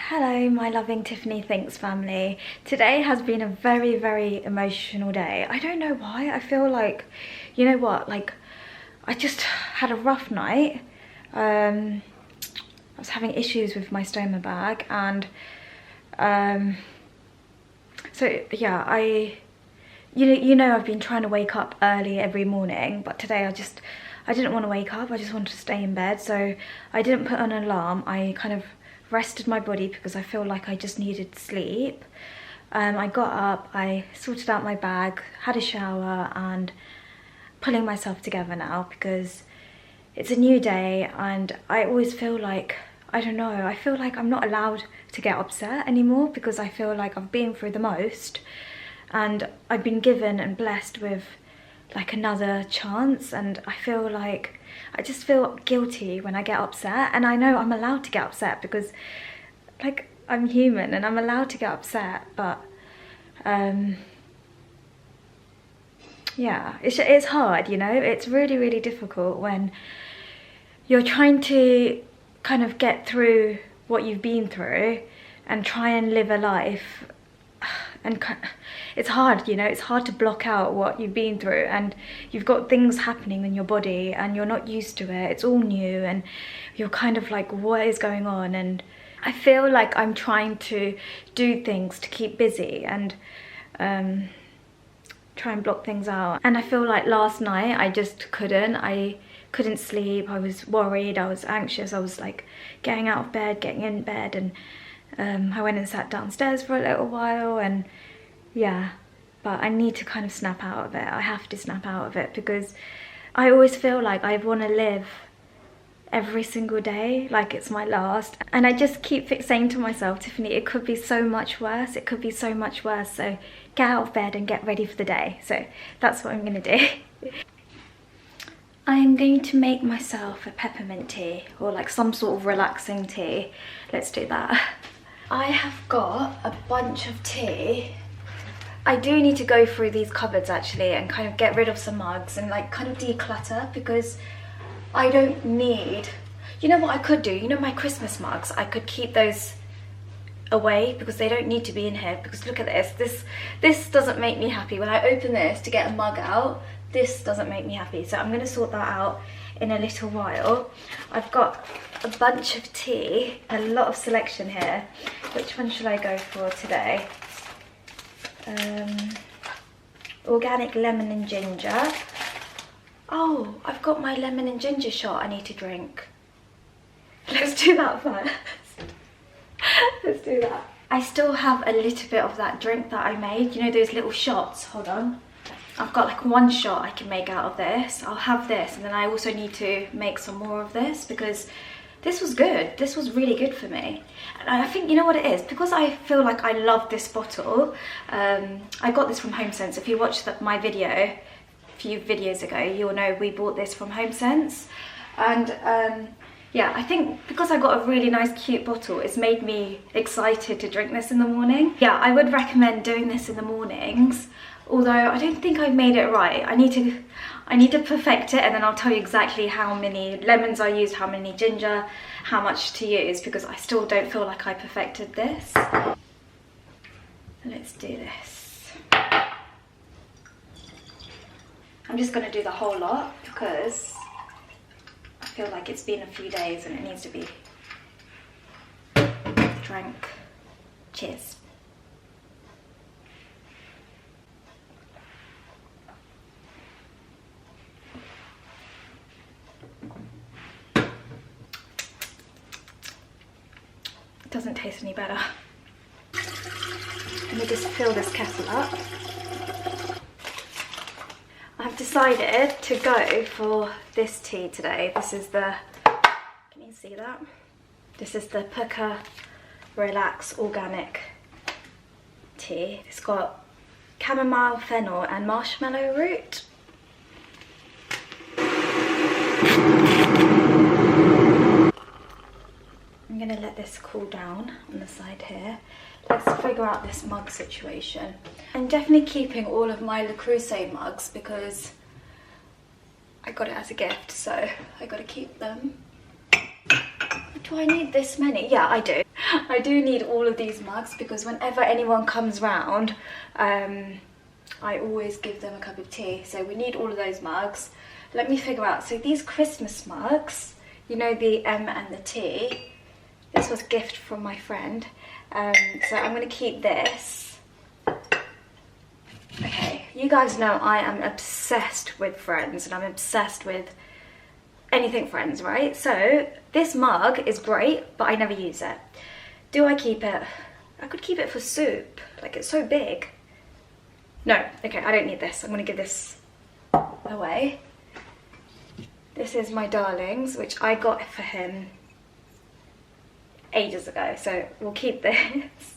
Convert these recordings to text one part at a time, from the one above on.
Hello my loving Tiffany Thinks family. Today has been a very emotional day. I don't know why. I feel like, you know what, like I just had a rough night. I was having issues with my stoma bag and so yeah, you know I've been trying to wake up early every morning, but today I didn't want to wake up. I just wanted to stay in bed, so I didn't put on an alarm. I kind of rested my body because I feel like I just needed sleep. I got up, I sorted out my bag, had a shower, and pulling myself together now because it's a new day and I always feel like, I don't know, I feel like I'm not allowed to get upset anymore because I feel like I've been through the most and I've been given and blessed with like another chance, and I feel like I just feel guilty when I get upset, and I know I'm allowed to get upset because like I'm human and I'm allowed to get upset, but yeah, it's hard, you know. It's really difficult when you're trying to kind of get through what you've been through and try and live a life, and it's hard, you know. It's hard to block out what you've been through, and you've got things happening in your body and you're not used to it. It's all new and you're kind of like, what is going on? And I feel like I'm trying to do things to keep busy and try and block things out. And I feel like last night I just couldn't sleep. I was worried, I was anxious, I was like getting out of bed, getting in bed, and I went and sat downstairs for a little while, and yeah, but I need to kind of snap out of it. I have to snap out of it because I always feel like I want to live every single day like it's my last, and I just keep saying to myself, Tiffany, it could be so much worse, it could be so much worse, so get out of bed and get ready for the day. So that's what I'm gonna do. I am going to make myself a peppermint tea, or like some sort of relaxing tea. Let's do that. I have got a bunch of tea. I do need to go through these cupboards actually and kind of get rid of some mugs and like kind of declutter, because I don't need, you know what I could do? You know my Christmas mugs, I could keep those away because they don't need to be in here, because look at this doesn't make me happy. When I open this to get a mug out, this doesn't make me happy, so I'm going to sort that out in a little while. I've got a bunch of tea, a lot of selection here. Which one should I go for today? Organic lemon and ginger. Oh, I've got my lemon and ginger shot I need to drink. Let's do that first. Let's do that. I still have a little bit of that drink that I made, you know, those little shots. Hold on. I've got like one shot I can make out of this. I'll have this, and then I also need to make some more of this because this was good. This was really good for me. And I think, you know what it is? Because I feel like I love this bottle. I got this from HomeSense. If you watched my video a few videos ago, you'll know we bought this from HomeSense. And yeah, I think because I got a really nice cute bottle, it's made me excited to drink this in the morning. Yeah, I would recommend doing this in the mornings. Although I don't think I've made it right. I need to perfect it, and then I'll tell you exactly how many lemons I used, how many ginger, how much to use, because I still don't feel like I perfected this. Let's do this. I'm just going to do the whole lot because I feel like it's been a few days and it needs to be drank. Cheers. Doesn't taste any better. Let me just fill this kettle up. I've decided to go for this tea today. This is the, can you see that? This is the Pukka Relax Organic Tea. It's got chamomile, fennel and marshmallow root. I'm gonna let this cool down on the side here. Let's figure out this mug situation. I'm definitely keeping all of my Le Creuset mugs because I got it as a gift, so I gotta keep them. Do I need this many? Yeah, I do. I do need all of these mugs because whenever anyone comes round, I always give them a cup of tea. So we need all of those mugs. Let me figure out. So these Christmas mugs, you know, the M and the T, this was a gift from my friend. So I'm going to keep this. Okay, you guys know I am obsessed with Friends and I'm obsessed with anything Friends, right? So this mug is great, but I never use it. Do I keep it? I could keep it for soup. Like, it's so big. No, okay, I don't need this. I'm gonna give this away. This is my darlings, which I got for him ages ago, so we'll keep this.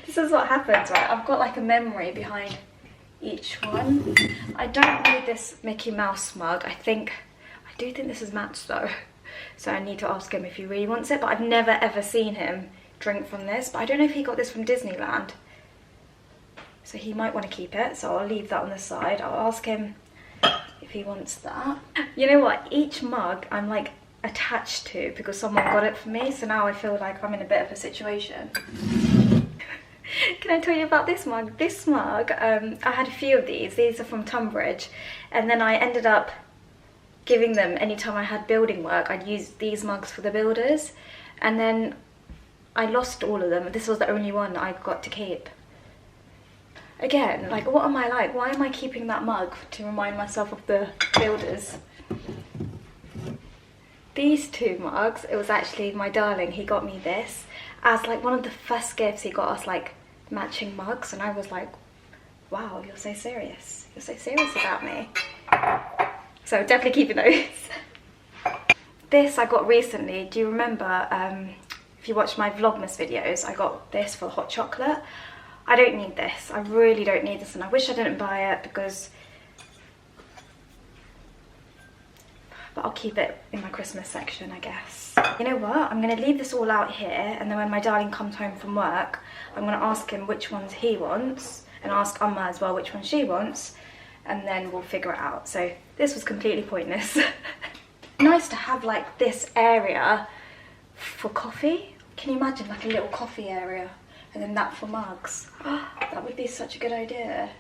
This is what happens, right? I've got like a memory behind each one. I don't need this Mickey Mouse mug. I do think this is matched though, so I need to ask him if he really wants it, but I've never ever seen him drink from this. But I don't know if he got this from Disneyland, so he might want to keep it, so I'll leave that on the side. I'll ask him if he wants that. You know what, each mug I'm like attached to because someone got it for me, so now I feel like I'm in a bit of a situation. Can I tell you about this mug? This mug, I had a few of these. These are from Tunbridge, and then I ended up giving them anytime I had building work. I'd use these mugs for the builders, and then I lost all of them. This was the only one I got to keep. Again, like, what am I like? Why am I keeping that mug to remind myself of the builders? These two mugs, it was actually my darling, he got me this as like one of the first gifts. He got us like matching mugs, and I was like, wow, you're so serious. You're so serious about me. So definitely keeping those. This I got recently. Do you remember, if you watch my Vlogmas videos, I got this for hot chocolate. I don't need this. I really don't need this, and I wish I didn't buy it because... But I'll keep it in my Christmas section, I guess. You know what? I'm going to leave this all out here, and then when my darling comes home from work, I'm going to ask him which ones he wants, and ask Amma as well which one she wants, and then we'll figure it out. So this was completely pointless. Nice to have like this area for coffee. Can you imagine like a little coffee area, and then that for mugs? Oh, that would be such a good idea.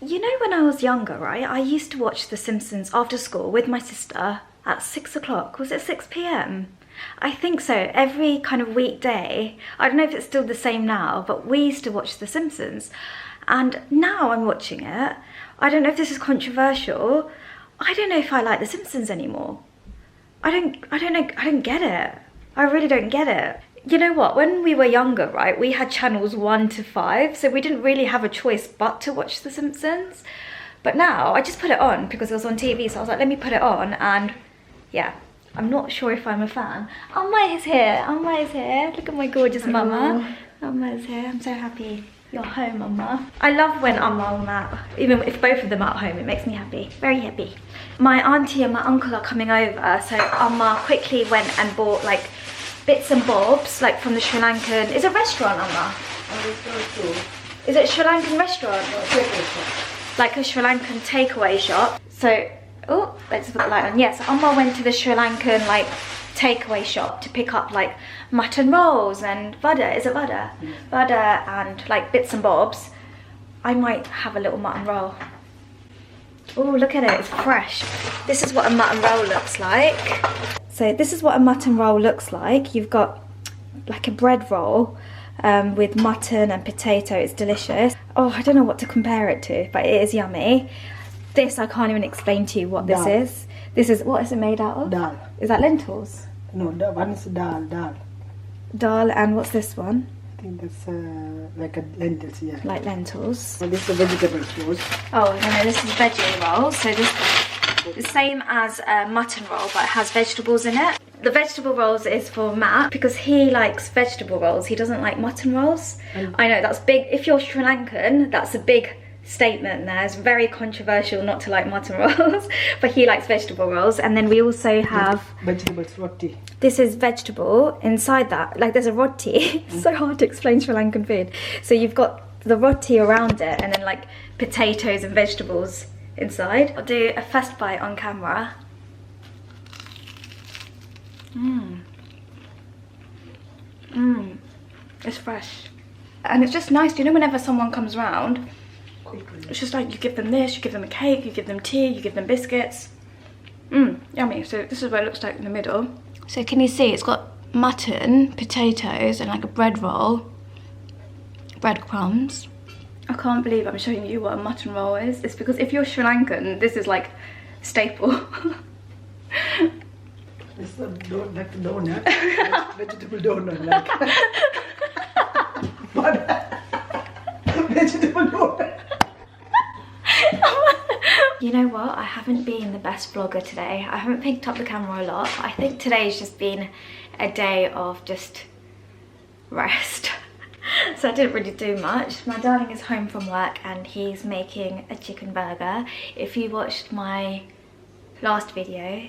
You know, when I was younger, right, I used to watch The Simpsons after school with my sister at 6 o'clock. Was it 6 p.m? I think so. Every kind of weekday. I don't know if it's still the same now, but we used to watch The Simpsons. And now I'm watching it. I don't know if this is controversial. I don't know if I like The Simpsons anymore. I don't get it. I really don't get it. You know what, when we were younger, right, we had channels 1 to 5, so we didn't really have a choice but to watch The Simpsons. But now, I just put it on because it was on TV, so I was like, let me put it on, and yeah, I'm not sure if I'm a fan. Amma is here, Amma is here. Look at my gorgeous mama. Amma is here, I'm so happy you're home, Amma. I love when Amma and Matt, even if both of them are at home, it makes me happy, very happy. My auntie and my uncle are coming over, so Amma quickly went and bought like bits and bobs, like from the Sri Lankan. Is it a restaurant, Amma? Is it a Sri Lankan restaurant? Like a Sri Lankan takeaway shop. So, oh, let's put the light on. Yes, Amma went to the Sri Lankan like takeaway shop to pick up like mutton rolls and vada. Is it vada? Vada and like bits and bobs. I might have a little mutton roll. Oh, look at it, it's fresh. This is what a mutton roll looks like. So this is what a mutton roll looks like. You've got like a bread roll with mutton and potato. It's delicious. Oh, I don't know what to compare it to, but it is yummy. This, I can't even explain to you what this is. This is, what is it made out of? Dal. Is that lentils? No, that one is dal. Dal, and what's this one? I think that's like a lentils, yeah. Like lentils. Well, this is a vegetable sauce. Oh, no, this is veggie roll. So this the same as a mutton roll, but it has vegetables in it. The vegetable rolls is for Matt because he likes vegetable rolls. He doesn't like mutton rolls. I know that's big. If you're Sri Lankan, that's a big statement there. It's very controversial not to like mutton rolls, but he likes vegetable rolls. And then we also have vegetables roti. This is vegetable inside that. Like there's a roti. It's so hard to explain Sri Lankan food. So you've got the roti around it, and then like potatoes and vegetables inside. I'll do a first bite on camera. It's fresh. And it's just nice, you know, whenever someone comes round, it's just like you give them this, you give them a cake, you give them tea, you give them biscuits. Yummy. So this is what it looks like in the middle. So can you see it's got mutton, potatoes, and like a bread roll, breadcrumbs. I can't believe I'm showing you what a mutton roll is. It's because if you're Sri Lankan, this is like staple. It's like a donut, vegetable donut, like. But vegetable donut. You know what? I haven't been the best vlogger today. I haven't picked up the camera a lot. I think today's just been a day of just rest. So I didn't really do much. My darling is home from work and he's making a chicken burger. If you watched my last video,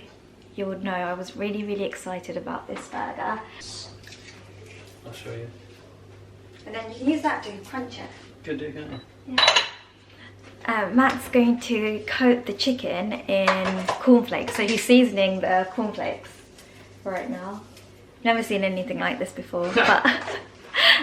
you would know I was really excited about this burger. I'll show you. And then you can use that to crunch it. Good do, can't you? Yeah. Matt's going to coat the chicken in cornflakes. So he's seasoning the cornflakes right now. Never seen anything like this before, but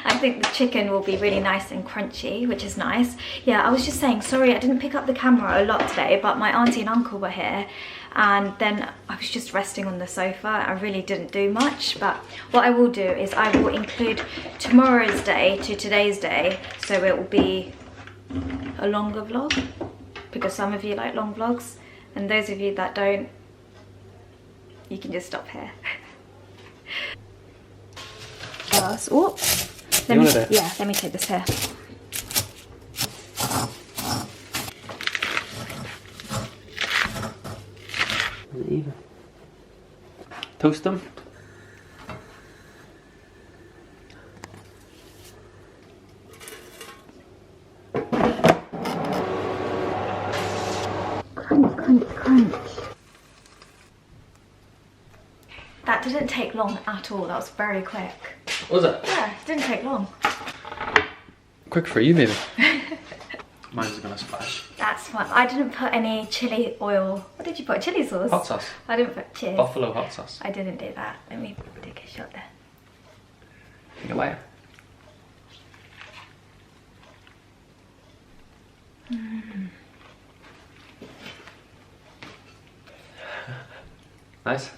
I think the chicken will be really nice and crunchy, which is nice. Yeah, I was just saying, sorry, I didn't pick up the camera a lot today, but my auntie and uncle were here, and then I was just resting on the sofa. I really didn't do much, but what I will do is I will include tomorrow's day to today's day, so it will be a longer vlog, because some of you like long vlogs, and those of you that don't, you can just stop here. Let me take this here. Even. Toast them. Crunch. That didn't take long at all. That was very quick. Was it? Yeah, it didn't take long. Quick for you, maybe. Mine's gonna splash. That's fine. I didn't put any chili oil. What did you put? Chili sauce? Hot sauce. I didn't put cheers. Buffalo hot sauce. I didn't do that. Let me take a shot there. Take a layer. Nice.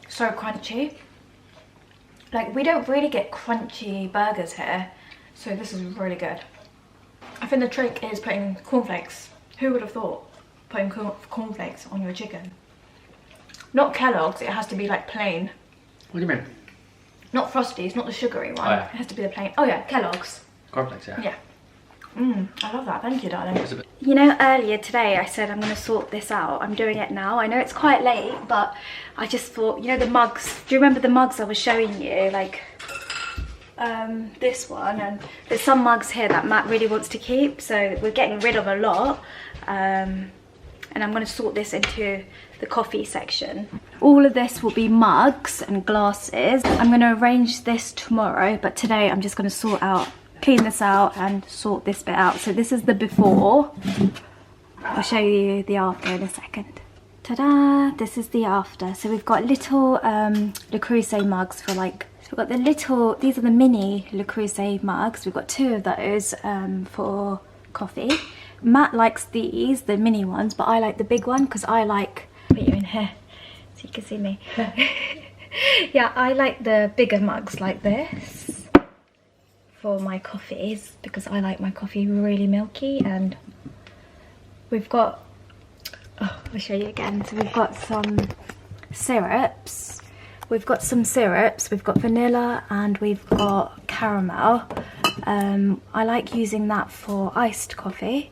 So crunchy. Like, we don't really get crunchy burgers here, so this is really good. I think the trick is putting cornflakes. Who would have thought putting cornflakes on your chicken? Not Kellogg's, it has to be like plain. What do you mean? Not Frosties, not the sugary one. Oh, yeah. It has to be the plain. Oh yeah, Kellogg's. Cornflakes, yeah. Yeah. I love that. Thank you, darling. It's a bit... You know, earlier today I said I'm going to sort this out. I'm doing it now. I know it's quite late, but I just thought, you know, the mugs. Do you remember the mugs I was showing you? Like, this one. And there's some mugs here that Matt really wants to keep. So we're getting rid of a lot. And I'm going to sort this into the coffee section. All of this will be mugs and glasses. I'm going to arrange this tomorrow, but today I'm just going to clean this out and sort this bit out. So this is the before. I'll show you the after in a second. Ta-da! This is the after. So we've got little Le Creuset mugs for like, so we've got the little, these are the mini Le Creuset mugs. We've got 2 of those for coffee. Matt likes these, the mini ones, but I like the big one because I like, put you in here so you can see me. Yeah, I like the bigger mugs like this for my coffees because I like my coffee really milky. And we've got, oh, I'll show you again. So we've got some syrups. We've got some syrups. We've got vanilla and we've got caramel. I like using that for iced coffee.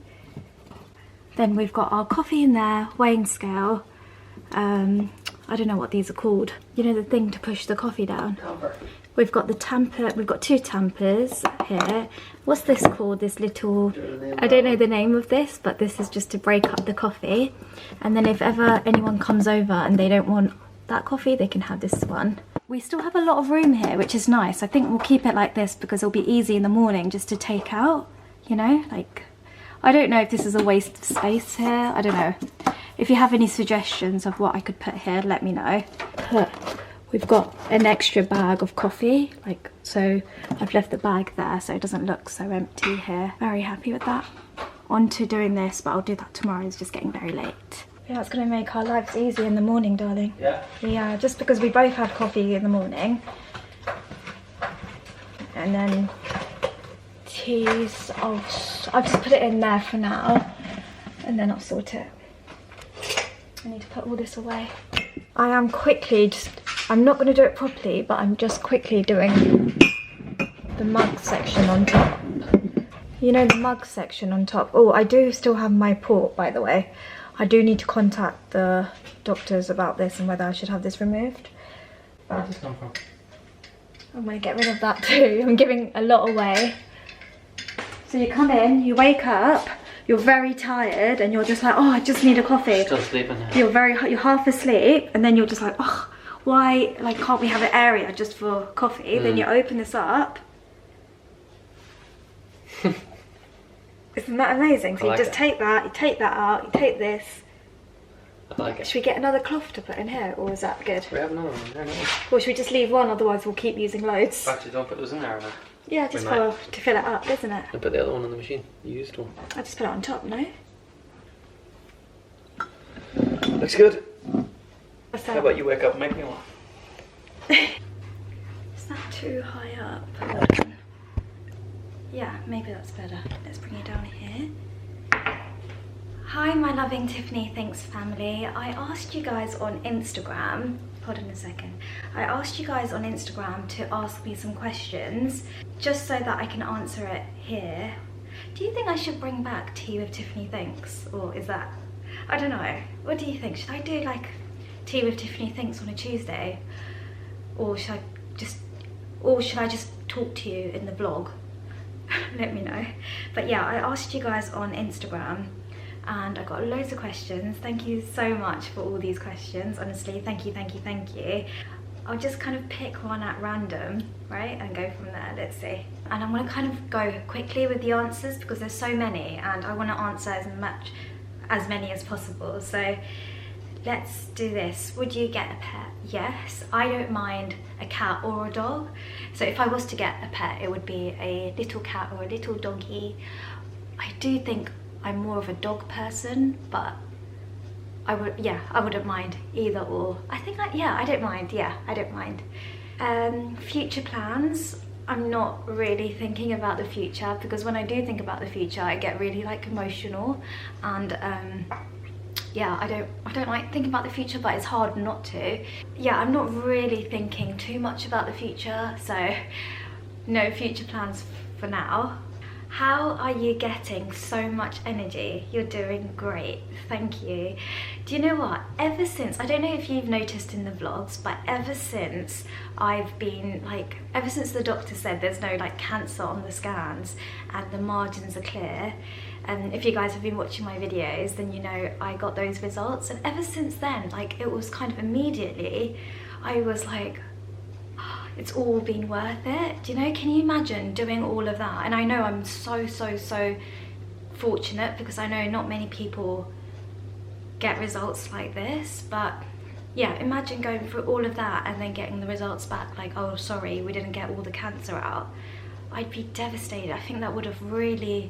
Then we've got our coffee in there, weighing scale. I don't know what these are called. You know, the thing to push the coffee down. We've got the tamper, we've got 2 tampers here. What's this called? This little, I don't know the name of this, but this is just to break up the coffee. And then if ever anyone comes over and they don't want that coffee, they can have this one. We still have a lot of room here, which is nice. I think we'll keep it like this because it'll be easy in the morning just to take out, you know, like, I don't know if this is a waste of space here. I don't know. If you have any suggestions of what I could put here, let me know. Look, we've got an extra bag of coffee, like, so I've left the bag there so it doesn't look so empty here. Very happy with that. On to doing this, but I'll do that tomorrow. It's just getting very late. Yeah, it's gonna make our lives easy in the morning, darling. Yeah. Yeah, just because we both had coffee in the morning. And then teas, I'll just put it in there for now, and then I'll sort it. I need to put all this away. I am quickly I'm not going to do it properly, but I'm just quickly doing the mug section on top. You know, the mug section on top. Oh, I do still have my port, by the way. I do need to contact the doctors about this and whether I should have this removed. Where does this come from? I'm going to get rid of that too. I'm giving a lot away. So you come in, you wake up, you're very tired, and you're just like, oh, I just need a coffee. Still sleeping now. You're half asleep, and then you're just like, oh, why, like, can't we have an area just for coffee? Then you open this up. Isn't that amazing? So you just take that, you take that out, you take this. I like it. Should we get another cloth to put in here, or is that good? We have another one there, no? Or should we just leave one, otherwise we'll keep using loads? Actually, don't put those in there now. Yeah, just to fill it up, isn't it? I put the other one on the machine, the used one. I just put it on top, no? Looks good. What's that? How about you wake up and make me one? Is that too high up? Yeah, maybe that's better. Let's bring it down here. Hi, my loving Tiffany Thinks family. I asked you guys on Instagram, hold on a second. I asked you guys on Instagram to ask me some questions just so that I can answer it here. Do you think I should bring back Tea with Tiffany Thinks? Or is that, I don't know. What do you think? Should I do like Tea with Tiffany Thinks on a Tuesday? Or should I just talk to you in the vlog? Let me know. But yeah, I asked you guys on Instagram and I got loads of questions. Thank you so much for all these questions. Honestly, thank you, thank you, thank you. I'll just kind of pick one at random, right? And go from there, let's see. And I'm gonna kind of go quickly with the answers because there's so many and I wanna answer as many as possible. So let's do this. Would you get a pet? Yes, I don't mind a cat or a dog. So if I was to get a pet, it would be a little cat or a little doggy. I do think I'm more of a dog person, but I wouldn't mind either or. I don't mind, I don't mind. Future plans, I'm not really thinking about the future because when I do think about the future, I get really like emotional and yeah, I don't like thinking about the future, but it's hard not to. Yeah, I'm not really thinking too much about the future, so no future plans for now. How are you getting so much energy? You're doing great, thank you. Do you know what? Ever since, I don't know if you've noticed in the vlogs, but ever since the doctor said there's no like cancer on the scans and the margins are clear, and if you guys have been watching my videos, then you know I got those results, and ever since then, like, it was kind of immediately, I was like, it's all been worth it. Do you know, can you imagine doing all of that? And I know I'm so fortunate because I know not many people get results like this, but yeah, imagine going through all of that and then getting the results back like, oh sorry, we didn't get all the cancer out. I'd be devastated. I think that would have really,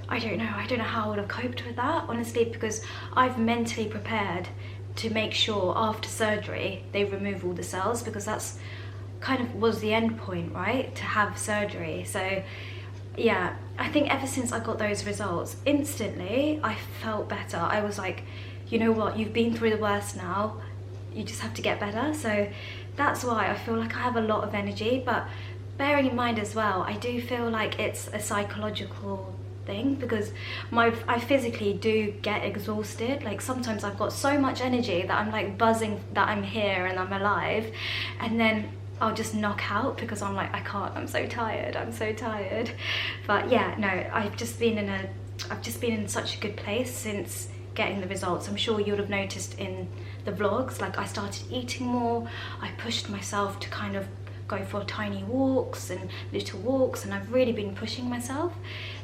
I don't know how I would have coped with that, honestly, because I've mentally prepared to make sure after surgery they remove all the cells, because that's kind of was the end point, right, to have surgery. So yeah, I think ever since I got those results, instantly I felt better. I was like, you know what, you've been through the worst now, you just have to get better. So that's why I feel like I have a lot of energy. But bearing in mind as well, I do feel like it's a psychological thing, because I physically do get exhausted. Like sometimes I've got so much energy that I'm like buzzing that I'm here and I'm alive, and then I'll just knock out because I'm like, I can't, I'm so tired. But yeah, no, I've just been in such a good place since getting the results. I'm sure you'll have noticed in the vlogs, like I started eating more, I pushed myself to kind of go for tiny walks and little walks, and I've really been pushing myself.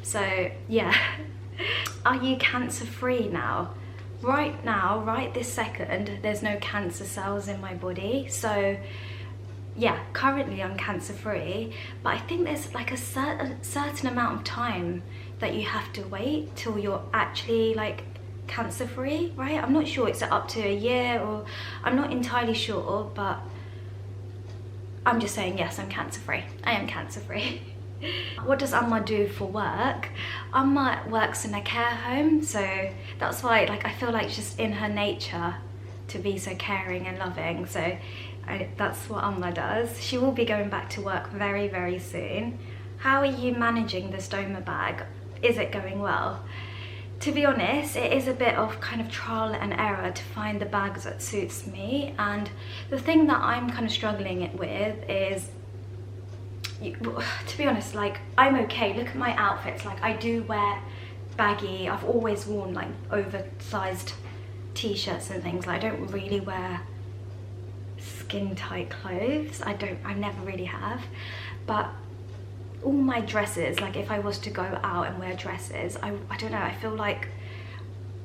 So yeah, Are you cancer free now? Right now, right this second, there's no cancer cells in my body. So yeah, currently I'm cancer free, but I think there's like a certain amount of time that you have to wait till you're actually like cancer free, right? I'm not sure, it's up to a year, or I'm not entirely sure, but I'm just saying yes, I'm cancer free. I am cancer free. What does Amma do for work? Amma works in a care home, so that's why like I feel like it's just in her nature to be so caring and loving. So that's what Amma does. She will be going back to work very, very soon. How are you managing the stoma bag? Is it going well? To be honest, it is a bit of kind of trial and error to find the bags that suits me. And the thing that I'm kind of struggling with is, to be honest, like I'm okay. Look at my outfits. Like I do wear baggy. I've always worn like oversized t-shirts and things. Like I don't really wear skin tight clothes. I never really have. But all my dresses, like if I was to go out and wear dresses, I don't know, I feel like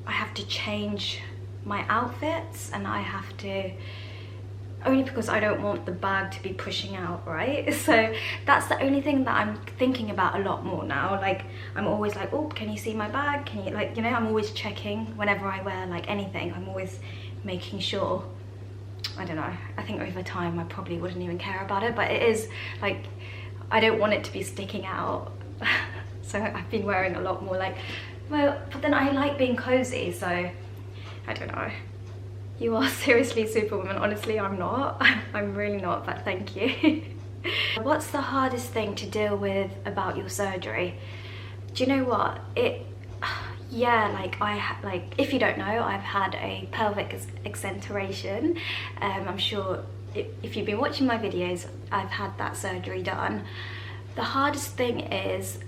I have to change my outfits, and I have to, only because I don't want the bag to be pushing out, right? So that's the only thing that I'm thinking about a lot more now. Like I'm always like, oh, can you see my bag? Can you, like, you know, I'm always checking whenever I wear like anything. I'm always making sure. I don't know, I think over time I probably wouldn't even care about it, but it is like, I don't want it to be sticking out. So I've been wearing a lot more like, well, but then I like being cozy, so I don't know. You are seriously superwoman. Honestly, I'm not. I'm really not, but thank you. What's the hardest thing to deal with about your surgery? Do you know what? Yeah, like if you don't know, I've had a pelvic exenteration. I'm sure if you've been watching my videos, I've had that surgery done. The hardest thing is,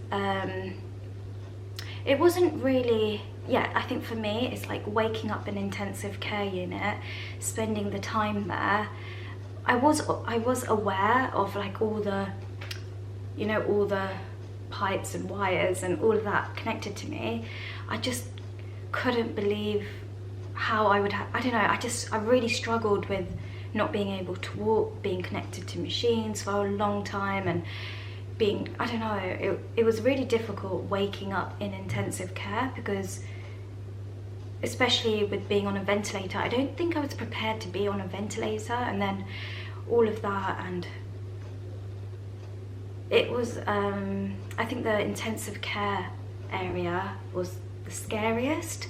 it wasn't really, yeah, I think for me, it's like waking up in intensive care unit, spending the time there. I was aware of like all the, you know, all the pipes and wires and all of that connected to me. I just couldn't believe how I would have, I don't know, I really struggled with not being able to walk, being connected to machines for a long time, and being, I don't know, it was really difficult waking up in intensive care, because especially with being on a ventilator, I don't think I was prepared to be on a ventilator, and then all of that, and it was, I think the intensive care area was the scariest,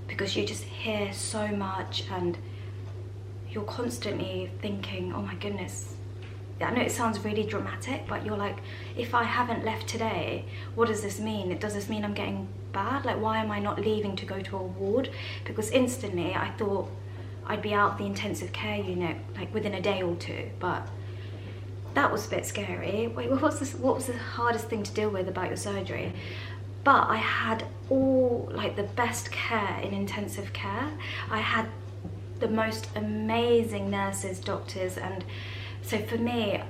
because you just hear so much and you're constantly thinking, oh my goodness, I know it sounds really dramatic, but you're like, if I haven't left today, what does this mean? Does this mean I'm getting bad? Like, why am I not leaving to go to a ward? Because instantly I thought I'd be out of the intensive care unit like within a day or two, but that was a bit scary. Wait, what was the hardest thing to deal with about your surgery? But I had all like the best care in intensive care. I had the most amazing nurses, doctors, and so for me,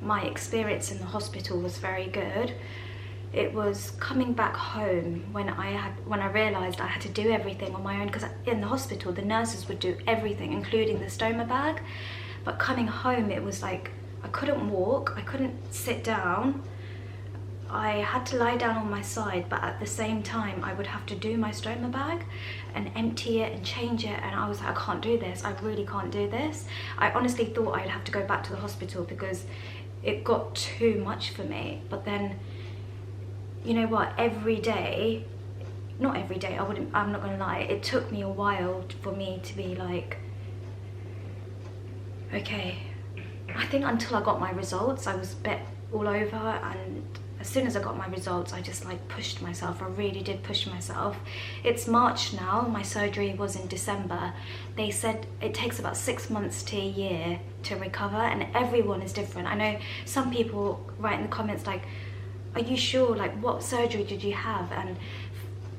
my experience in the hospital was very good. It was coming back home when I realised I had to do everything on my own, because in the hospital the nurses would do everything, including the stoma bag. But coming home, it was like I couldn't walk, I couldn't sit down. I had to lie down on my side, but at the same time I would have to do my stoma bag and empty it and change it, and I was like, I can't do this, I really can't do this. I honestly thought I'd have to go back to the hospital because it got too much for me. But then, you know what, every day, not every day, I'm not gonna lie, it took me a while for me to be like, okay, I think until I got my results, I was a bit all over, and as soon as I got my results, I just like pushed myself. I really did push myself. It's March now, my surgery was in December. They said it takes about 6 months to a year to recover, and everyone is different. I know some people write in the comments like, are you sure, like what surgery did you have? And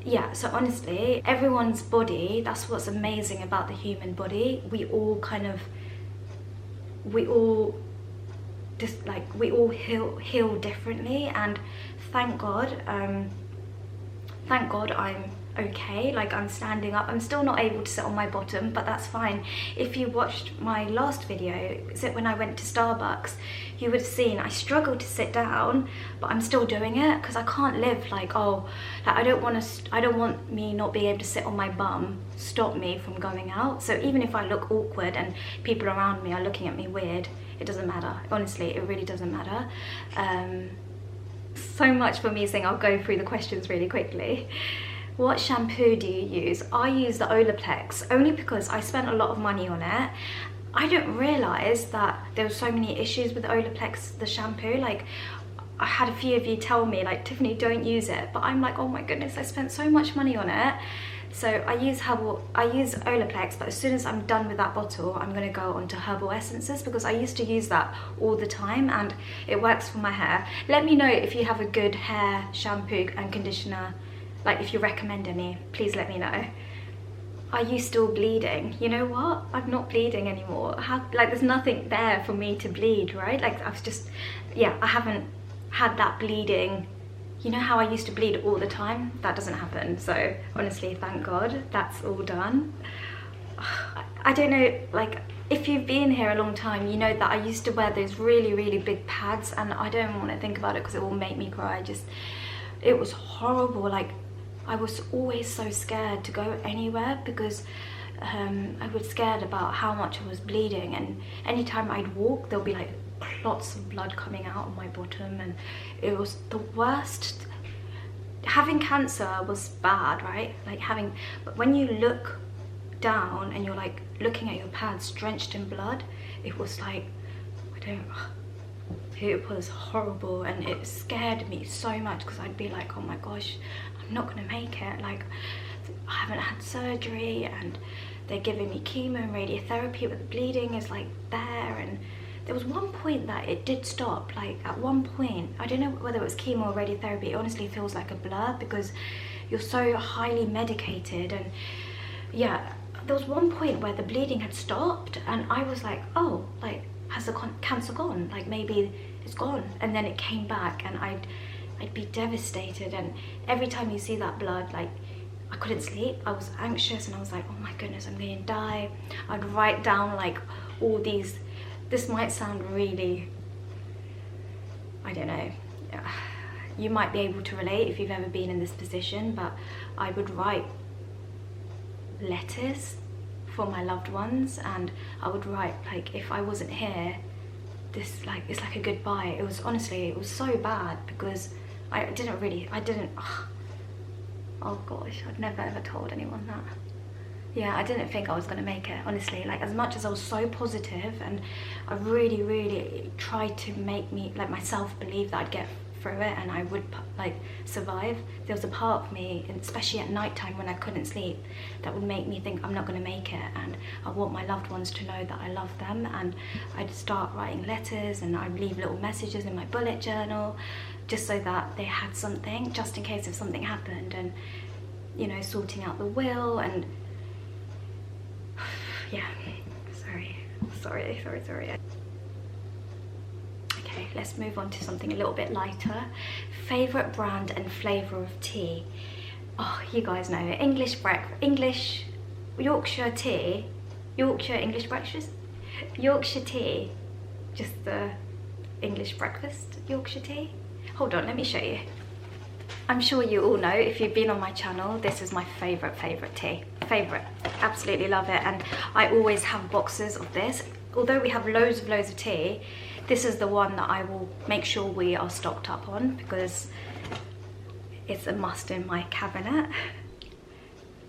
yeah, so honestly, everyone's body, that's what's amazing about the human body. We all just like we all heal differently, and thank God I'm okay. Like, I'm standing up. I'm still not able to sit on my bottom, but that's fine. If you watched my last video, is it when I went to Starbucks, you would have seen I struggled to sit down, but I'm still doing it because I can't live like, oh, like, I don't want me not being able to sit on my bum stop me from going out. So even if I look awkward and people around me are looking at me weird, it doesn't matter. Honestly, it really doesn't matter. So much for me saying I'll go through the questions really quickly. What shampoo do you use? I use the Olaplex only because I spent a lot of money on it. I didn't realise that there were so many issues with the Olaplex, the shampoo. Like, I had a few of you tell me, like, Tiffany, don't use it. But I'm like, oh my goodness, I spent so much money on it. So I use Olaplex, but as soon as I'm done with that bottle, I'm gonna go on to herbal essences, because I used to use that all the time and it works for my hair. Let me know if you have a good hair shampoo and conditioner. Like, if you recommend any, please let me know. Are you still bleeding? You know what? I'm not bleeding anymore. Like, there's nothing there for me to bleed, right? Like, I haven't had that bleeding. You know how I used to bleed all the time? That doesn't happen. So honestly, thank God, that's all done. I don't know, like, if you've been here a long time, you know that I used to wear those really, really big pads, and I don't want to think about it because it will make me cry. It was horrible. Like, I was always so scared to go anywhere because I was scared about how much I was bleeding, and anytime I'd walk, there'll be like clots of blood coming out of my bottom, and it was the worst. Having cancer was bad, right? Like, but when you look down and you're like looking at your pads drenched in blood, it was like, it was horrible, and it scared me so much because I'd be like, oh my gosh, I'm not gonna make it. Like, I haven't had surgery and they're giving me chemo and radiotherapy, but the bleeding is like there. And there was one point that it did stop. Like, at one point, I don't know whether it was chemo or radiotherapy, it honestly feels like a blur because you're so highly medicated. And yeah, there was one point where the bleeding had stopped and I was like, oh, like, has the cancer gone? Like, maybe it's gone. And then it came back and I'd be devastated. And every time you see that blood, like, I couldn't sleep. I was anxious and I was like, oh my goodness, I'm going to die. I'd write down like all these, this might sound really, I don't know, you might be able to relate if you've ever been in this position, but I would write letters for my loved ones, and I would write, like, if I wasn't here, this, like, it's like a goodbye. It was, honestly, it was so bad because I didn't, oh gosh, I'd never ever told anyone that. Yeah, I didn't think I was gonna make it, honestly. Like, as much as I was so positive and I really, really tried to make me, like, myself believe that I'd get through it and I would, like, survive, there was a part of me, and especially at night time when I couldn't sleep, that would make me think I'm not gonna make it, and I want my loved ones to know that I love them. And I'd start writing letters and I'd leave little messages in my bullet journal just so that they had something, just in case if something happened. And, you know, sorting out the will, and yeah, sorry. Okay, let's move on to something a little bit lighter. Favorite brand and flavor of tea? Oh, you guys know it. Yorkshire tea, Yorkshire English breakfast, Yorkshire tea, just the English breakfast Yorkshire tea. Hold on, let me show you. I'm sure you all know, if you've been on my channel, this is my favorite tea. Favorite, absolutely love it. And I always have boxes of this. Although we have loads of tea, this is the one that I will make sure we are stocked up on because it's a must in my cabinet.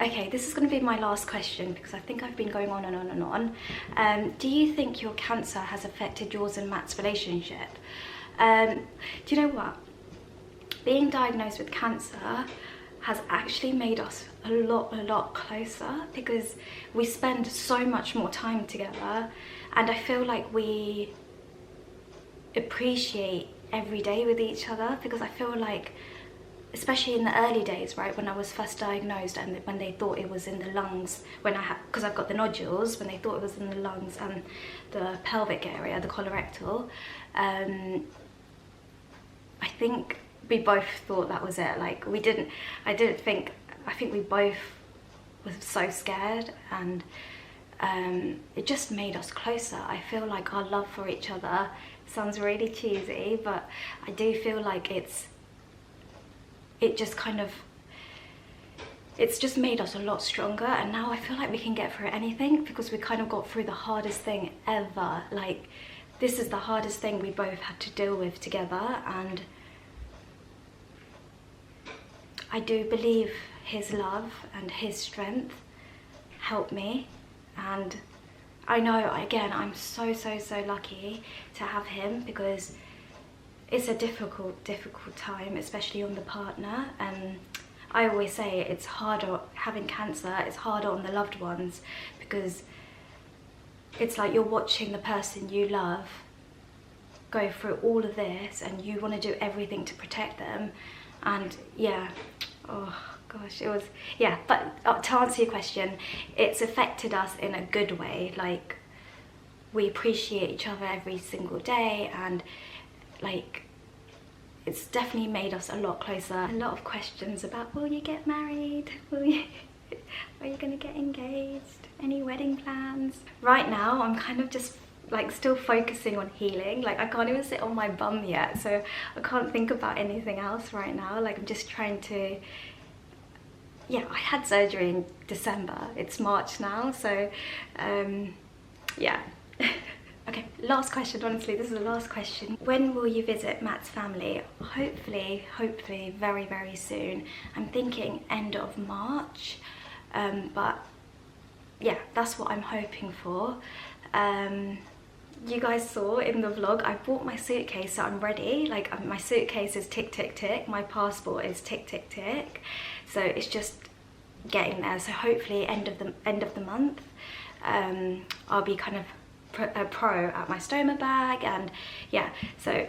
Okay, this is going to be my last question because I think I've been going on and on and on. Do you think your cancer has affected yours and Matt's relationship? Do you know what? Being diagnosed with cancer has actually made us a lot closer because we spend so much more time together, and I feel like we appreciate every day with each other because I feel like especially in the early days, right, when I was first diagnosed and when they thought it was in the lungs, because I've got the nodules, when they thought it was in the lungs and the pelvic area, the colorectal, I think we both thought that was it. Like I think we both were so scared, and it just made us closer. I feel like our love for each other sounds really cheesy, but I do feel like it's just made us a lot stronger, and now I feel like we can get through anything because we kind of got through the hardest thing ever. Like, this is the hardest thing we both had to deal with together, and I do believe his love and his strength helped me. And I know, again, I'm so lucky to have him, because it's a difficult time, especially on the partner. And I always say it's harder having cancer, it's harder on the loved ones, because it's like you're watching the person you love go through all of this, and you want to do everything to protect them. And yeah, oh gosh, it was, yeah. But to answer your question, it's affected us in a good way. Like, we appreciate each other every single day, and like, it's definitely made us a lot closer. A lot of questions about, will you get married? Are you gonna get engaged? Any wedding plans? Right now, I'm kind of just like still focusing on healing. Like, I can't even sit on my bum yet, so I can't think about anything else right now. Like, I'm just trying to, yeah, I had surgery in December. It's March now, so yeah. Okay, last question, honestly, this is the last question. When will you visit Matt's family? Hopefully very soon. I'm thinking end of March, but yeah, that's what I'm hoping for. You guys saw in the vlog, I bought my suitcase, so I'm ready. Like, my suitcase is tick tick tick, my passport is tick tick tick, so it's just getting there. So hopefully end of the month, I'll be kind of a pro at my stoma bag, and yeah, so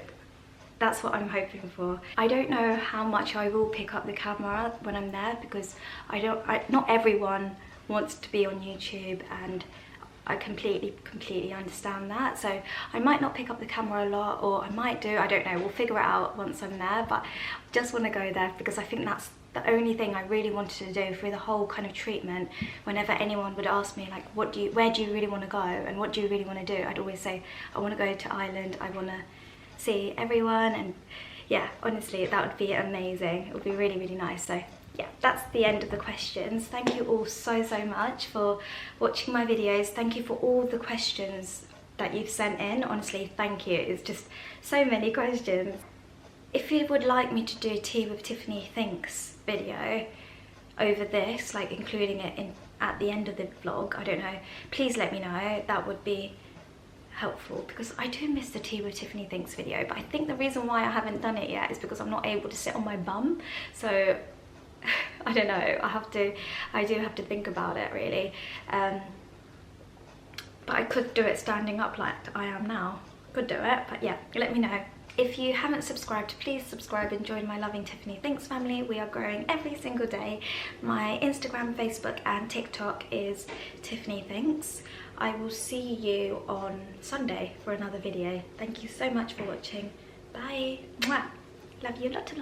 that's what I'm hoping for. I don't know how much I will pick up the camera when I'm there, because not everyone wants to be on YouTube, and I completely understand that. So I might not pick up the camera a lot, or I might do, I don't know, we'll figure it out once I'm there. But I just want to go there because I think that's the only thing I really wanted to do through the whole kind of treatment. Whenever anyone would ask me, like, where do you really want to go and what do you really want to do, I'd always say, I want to go to Ireland, I want to see everyone. And yeah, honestly, that would be amazing. It would be really nice. So yeah, that's the end of the questions. Thank you all so much for watching my videos. Thank you for all the questions that you've sent in. Honestly, thank you. It's just so many questions. If you would like me to do a Tea with Tiffany Thinks video over this, like including it in at the end of the vlog, I don't know, please let me know. That would be helpful, because I do miss the Tea with Tiffany Thinks video, but I think the reason why I haven't done it yet is because I'm not able to sit on my bum. So I don't know, I do have to think about it, really. But I could do it standing up like I am now. Could do it, but yeah, let me know. If you haven't subscribed, please subscribe and join my loving Tiffany Thinks family. We are growing every single day. My Instagram, Facebook and TikTok is Tiffany Thinks. I will see you on Sunday for another video. Thank you so much for watching. Bye. Mwah. Love you. Lot.